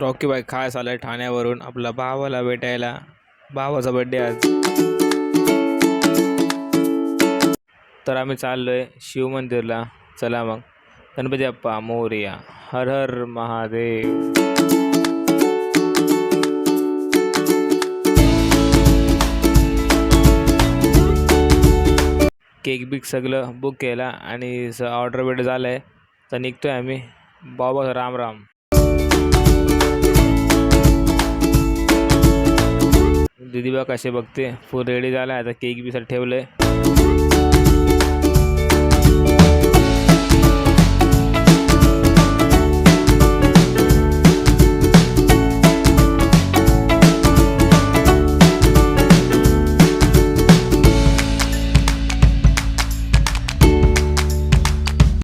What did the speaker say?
Rocky बाई खास आलाय ठाण्यावरून आपला भावाला भेटायला. भावाचा बर्थडे आज. तर आम्ही चाललोय शिव मंदिरला. चला मग. गणपती बाप्पा मोरया. हर हर महादेव. केक बिक सगळं बुक केला आणि ऑर्डर भेट झालंय. तर निघतोय आम्ही. बाबा राम राम. दीदी बा कसे बघते. फुल रेडी झाला. आता केक बी सर ठेवलंय.